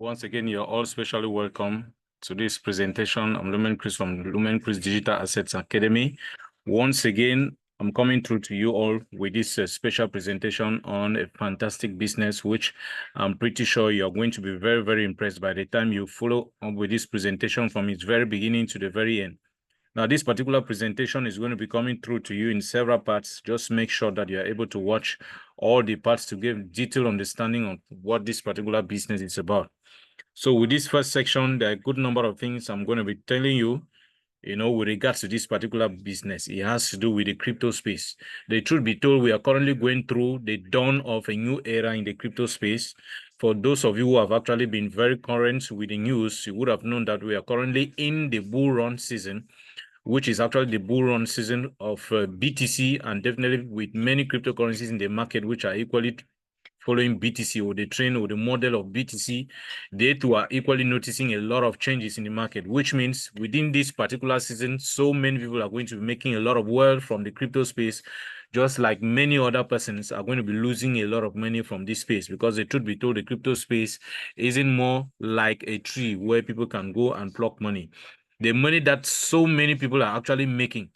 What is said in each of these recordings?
Once again, you're all specially welcome to this presentation. I'm Lumen Chris from Lumen Chris Digital Assets Academy. Once again, I'm coming through to you all with this special presentation on a fantastic business, which I'm pretty sure you're going to be very, very impressed by the time you follow up with this presentation from its very beginning to the very end. Now, this particular presentation is going to be coming through to you in several parts. Just make sure that you're able to watch all the parts to give detailed understanding of what this particular business is about. So with this first section, there are a good number of things I'm going to be telling you, with regards to this particular business. It has to do with the crypto space. The truth be told, we are currently going through the dawn of a new era in the crypto space. For those of you who have actually been very current with the news, you would have known that we are currently in the bull run season, which is actually the bull run season of BTC, and definitely with many cryptocurrencies in the market, which are equally following BTC or the trend or the model of BTC, they too are equally noticing a lot of changes in the market, which means within this particular season, so many people are going to be making a lot of wealth from the crypto space, just like many other persons are going to be losing a lot of money from this space, because the truth be told, the crypto space isn't more like a tree where people can go and pluck money. The money that so many people are actually making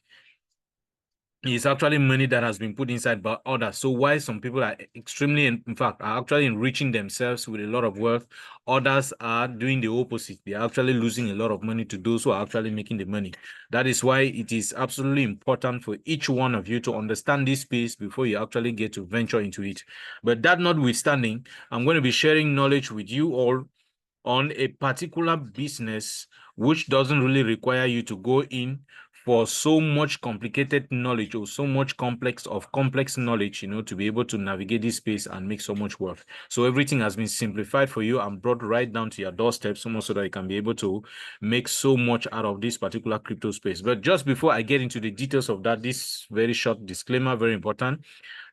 is actually money that has been put inside by others. So while some people are extremely, in fact, are actually enriching themselves with a lot of wealth, others are doing the opposite. They are actually losing a lot of money to those who are actually making the money. That is why it is absolutely important for each one of you to understand this space before you actually get to venture into it. But that notwithstanding, I'm going to be sharing knowledge with you all on a particular business which doesn't really require you to go in for so much complicated knowledge or so much complex knowledge, to be able to navigate this space and make so much wealth. So everything has been simplified for you and brought right down to your doorstep, so much so that you can be able to make so much out of this particular crypto space. But just before I get into the details of that, this very short disclaimer, very important.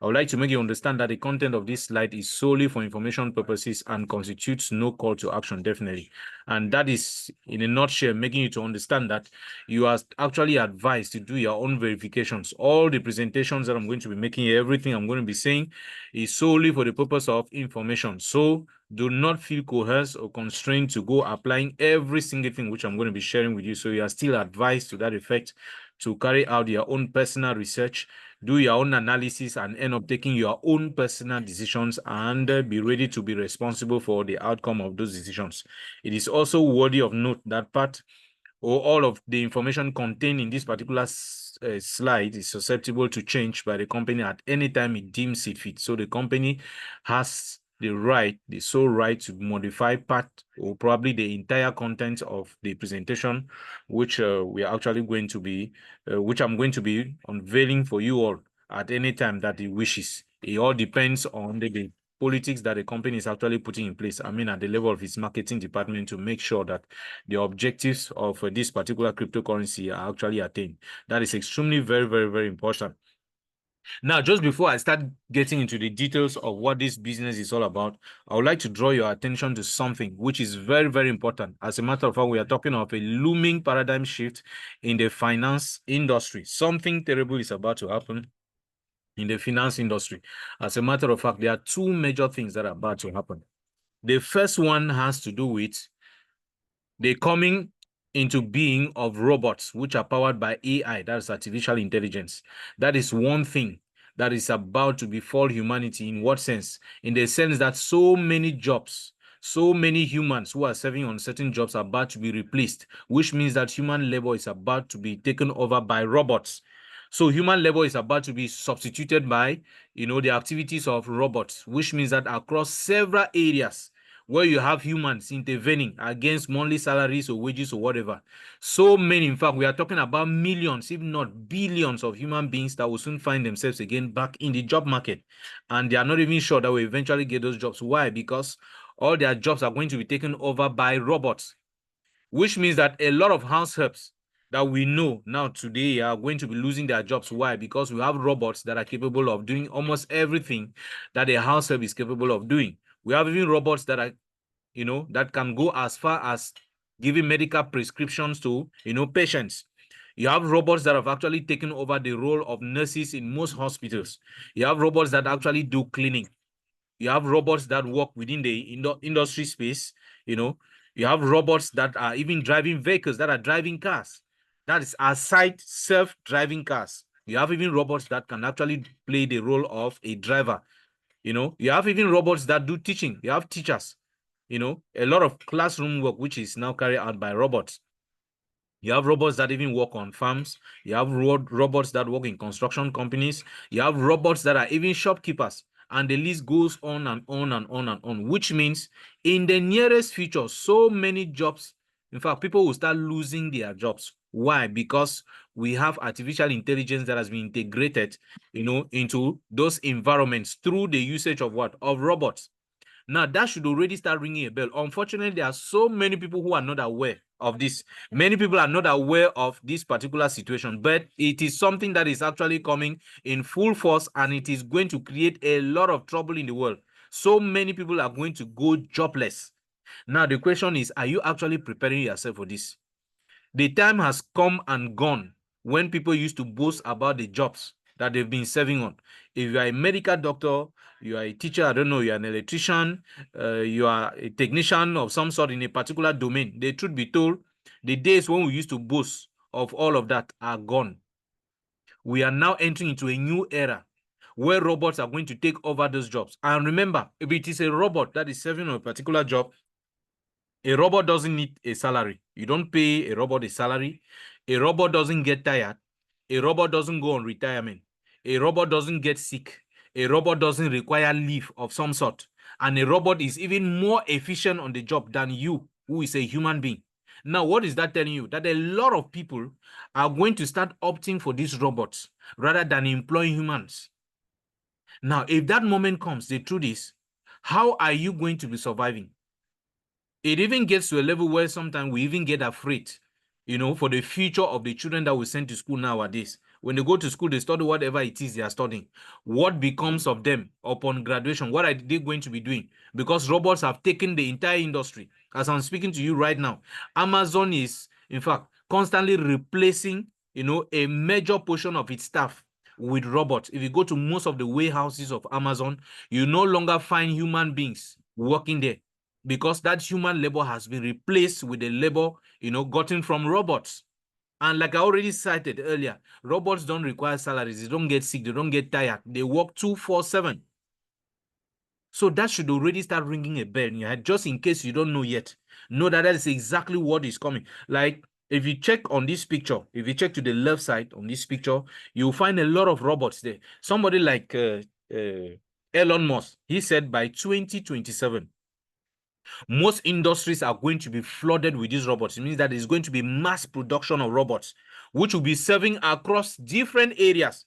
I would like to make you understand that the content of this slide is solely for information purposes and constitutes no call to action, definitely. And that is, in a nutshell, making you to understand that you are actually advised to do your own verifications. All the presentations that I'm going to be making, everything I'm going to be saying is solely for the purpose of information. So do not feel coerced or constrained to go applying every single thing which I'm going to be sharing with you. So you are still advised to that effect to carry out your own personal research, do your own analysis, and end up taking your own personal decisions and be ready to be responsible for the outcome of those decisions. It is also worthy of note that part or all of the information contained in this particular slide is susceptible to change by the company at any time it deems it fit. So the company has the sole right to modify part or probably the entire content of the presentation, which we are actually going to be, which I'm going to be unveiling for you all at any time that it wishes. It all depends on the politics that the company is actually putting in place, at the level of its marketing department, to make sure that the objectives of this particular cryptocurrency are actually attained. That is extremely very, very, very important. Now, just before I start getting into the details of what this business is all about, I would like to draw your attention to something which is very, very important. As a matter of fact, we are talking of a looming paradigm shift in the finance industry. Something terrible is about to happen in the finance industry. As a matter of fact, there are two major things that are about to happen. The first one has to do with the coming into being of robots, which are powered by AI, that's artificial intelligence. That is one thing that is about to befall humanity. In what sense? In the sense that so many jobs, so many humans who are serving on certain jobs are about to be replaced, which means that human labor is about to be taken over by robots. So human labor is about to be substituted by, the activities of robots, which means that across several areas where you have humans intervening against monthly salaries or wages or whatever. So many, in fact, we are talking about millions, if not billions of human beings that will soon find themselves again back in the job market. And they are not even sure that we'll eventually get those jobs. Why? Because all their jobs are going to be taken over by robots, which means that a lot of house helps that we know now today are going to be losing their jobs. Why? Because we have robots that are capable of doing almost everything that a house help is capable of doing. We have even robots that are, that can go as far as giving medical prescriptions to, patients. You have robots that have actually taken over the role of nurses in most hospitals. You have robots that actually do cleaning. You have robots that work within the industry space. You have robots that are even driving vehicles, that are driving cars. That is aside self-driving cars. You have even robots that can actually play the role of a driver. You have even robots that do teaching. You have teachers. A lot of classroom work, which is now carried out by robots. You have robots that even work on farms. You have robots that work in construction companies. You have robots that are even shopkeepers. And the list goes on and on and on and on, which means in the nearest future, so many jobs, in fact, people will start losing their jobs. Why? Because we have artificial intelligence that has been integrated, into those environments through the usage of what? Of robots. Now, that should already start ringing a bell. Unfortunately, there are so many people who are not aware of this. Many people are not aware of this particular situation, but it is something that is actually coming in full force, and it is going to create a lot of trouble in the world. So many people are going to go jobless. Now, the question is, are you actually preparing yourself for this? The time has come and gone when people used to boast about the jobs that they've been serving on. If you are a medical doctor, you are a teacher, I don't know, you are an electrician, you are a technician of some sort in a particular domain, the truth be told, the days when we used to boast of all of that are gone. We are now entering into a new era where robots are going to take over those jobs. And remember, if it is a robot that is serving on a particular job, a robot doesn't need a salary. You don't pay a robot a salary. A robot doesn't get tired. A robot doesn't go on retirement. A robot doesn't get sick. A robot doesn't require leave of some sort. And a robot is even more efficient on the job than you, who is a human being. Now, what is that telling you? That a lot of people are going to start opting for these robots rather than employing humans. Now, if that moment comes, the truth is, how are you going to be surviving? It even gets to a level where sometimes we even get afraid, for the future of the children that we send to school nowadays. When they go to school, they study whatever it is they are studying. What becomes of them upon graduation? What are they going to be doing? Because robots have taken the entire industry. As I'm speaking to you right now, Amazon is, in fact, constantly replacing, a major portion of its staff with robots. If you go to most of the warehouses of Amazon, you no longer find human beings working there, because that human labor has been replaced with the labor, gotten from robots. And like I already cited earlier, robots don't require salaries. They don't get sick. They don't get tired. They work 24/7. So that should already start ringing a bell in your head, just in case you don't know yet. Know that is exactly what is coming. Like, if you check on this picture, if you check to the left side on this picture, you'll find a lot of robots there. Somebody like Elon Musk, he said by 2027, most industries are going to be flooded with these robots. It means that there's going to be mass production of robots, which will be serving across different areas,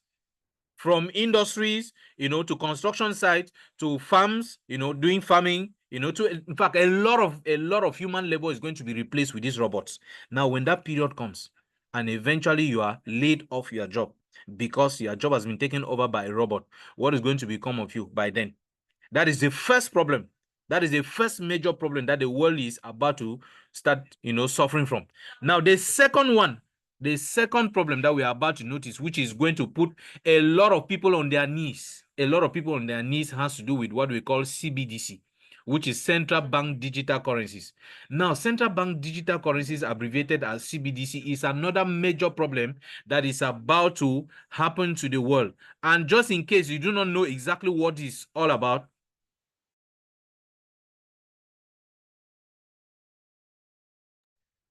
from industries, to construction sites, to farms, doing farming, to, in fact, a lot of human labor is going to be replaced with these robots. Now, when that period comes, and eventually you are laid off your job because your job has been taken over by a robot, what is going to become of you by then? That is the first problem. That is the first major problem that the world is about to start, suffering from. Now, the second problem that we are about to notice, which is going to put a lot of people on their knees, has to do with what we call CBDC, which is central bank digital currencies. Now, central bank digital currencies, abbreviated as CBDC, is another major problem that is about to happen to the world. And just in case you do not know exactly what it's all about,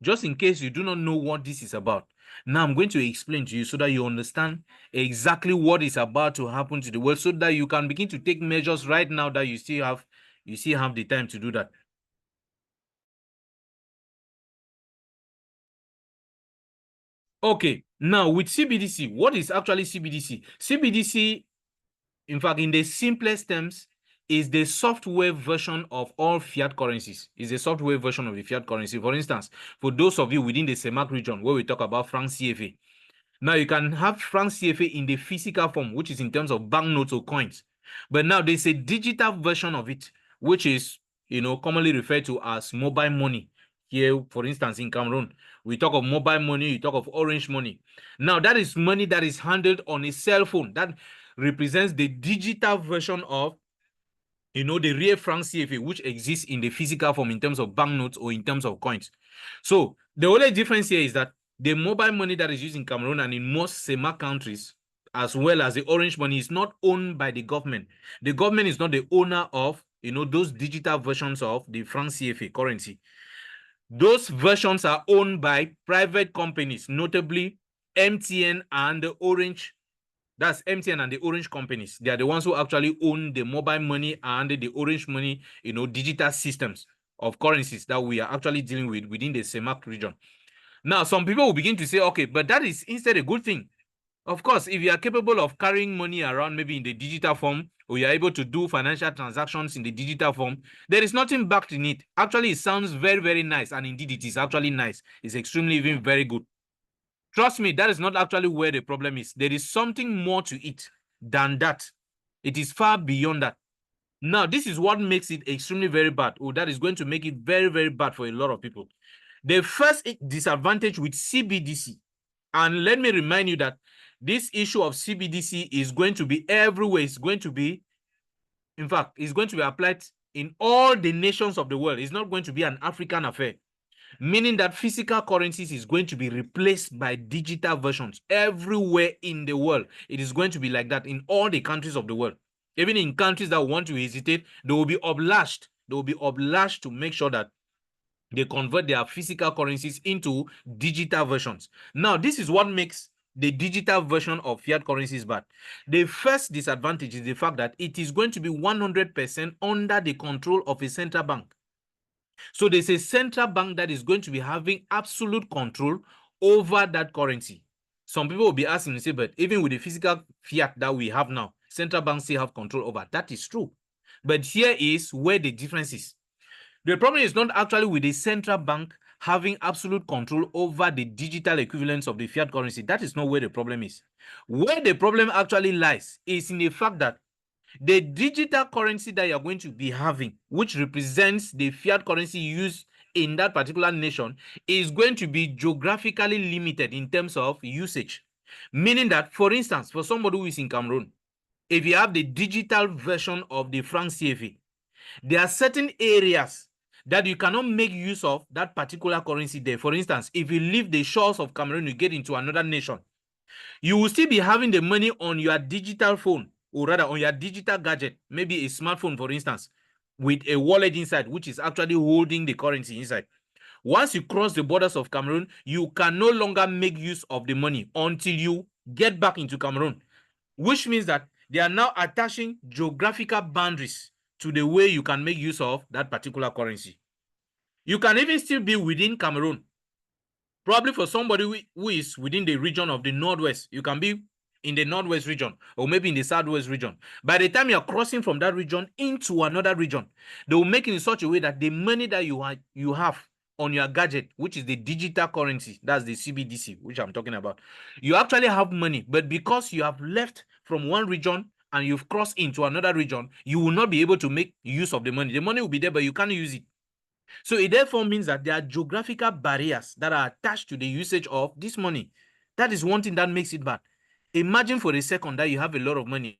just in case you do not know what this is about, now I'm going to explain to you so that you understand exactly what is about to happen to the world, so that you can begin to take measures right now that you still have the time to do that. Okay, now with CBDC, what is actually CBDC? CBDC, in fact, in the simplest terms, is the software version of all fiat currencies. Is a software version of the fiat currency. For instance, for those of you within the CEMAC region where we talk about franc CFA, now you can have franc CFA in the physical form, which is in terms of banknotes or coins. But now there's a digital version of it, which is, commonly referred to as mobile money. Here, for instance, in Cameroon, we talk of mobile money, you talk of orange money. Now, that is money that is handled on a cell phone. That represents the digital version of the real franc CFA, which exists in the physical form in terms of banknotes or in terms of coins. So the only difference here is that the mobile money that is used in Cameroon and in most CEMAC countries, as well as the orange money, is not owned by the government. The government is not the owner of, those digital versions of the franc CFA currency. Those versions are owned by private companies, notably MTN and the Orange. That's MTN and the Orange companies. They are the ones who actually own the mobile money and the orange money, digital systems of currencies that we are actually dealing with within the CEMAC region. Now, some people will begin to say, okay, but that is instead a good thing. Of course, if you are capable of carrying money around, maybe in the digital form, or you are able to do financial transactions in the digital form, there is nothing backed in it. Actually, it sounds very, very nice. And indeed, it is actually nice. It's extremely, even very good. Trust me, that is not actually where the problem is. There is something more to it than that. It is far beyond that. Now, this is what makes it extremely very bad. Oh, that is going to make it very, very bad for a lot of people. The first disadvantage with CBDC, and let me remind you that this issue of CBDC is going to be everywhere. It's going to be, in fact, it's going to be applied in all the nations of the world. It's not going to be an African affair, meaning that physical currencies is going to be replaced by digital versions everywhere in the world. It is going to be like that in all the countries of the world. Even in countries that want to hesitate, they will be obliged. They will be obliged to make sure that they convert their physical currencies into digital versions. Now, this is what makes the digital version of fiat currencies bad. The first disadvantage is the fact that it is going to be 100% under the control of a central bank. So there's a central bank that is going to be having absolute control over that currency. Some people will be asking, say, but even with the physical fiat that we have now, central banks still have control over. That is true. But here is where the difference is. The problem is not actually with the central bank having absolute control over the digital equivalents of the fiat currency. That is not where the problem is. Where the problem actually lies is in the fact that the digital currency that you're going to be having, which represents the fiat currency used in that particular nation, is going to be geographically limited in terms of usage. Meaning that, for instance, for somebody who is in Cameroon, if you have the digital version of the franc CFA, there are certain areas that you cannot make use of that particular currency there. For instance, if you leave the shores of Cameroon, you get into another nation, you will still be having the money on your digital phone, or rather on your digital gadget, maybe a smartphone, for instance, with a wallet inside, which is actually holding the currency inside. Once you cross the borders of Cameroon, you can no longer make use of the money until you get back into Cameroon, which means that they are now attaching geographical boundaries to the way you can make use of that particular currency. You can even still be within Cameroon. Probably for somebody who is within the region of the Northwest, you can be in the Northwest region or maybe in the Southwest region. By the time you're crossing from that region into another region, they will make it in such a way that the money that you have on your gadget, which is the digital currency, that's the CBDC, which I'm talking about, you actually have money, but because you have left from one region and you've crossed into another region, you will not be able to make use of the money. The money will be there, but you can't use it. So it therefore means that there are geographical barriers that are attached to the usage of this money. That is one thing that makes it bad. Imagine for a second that you have a lot of money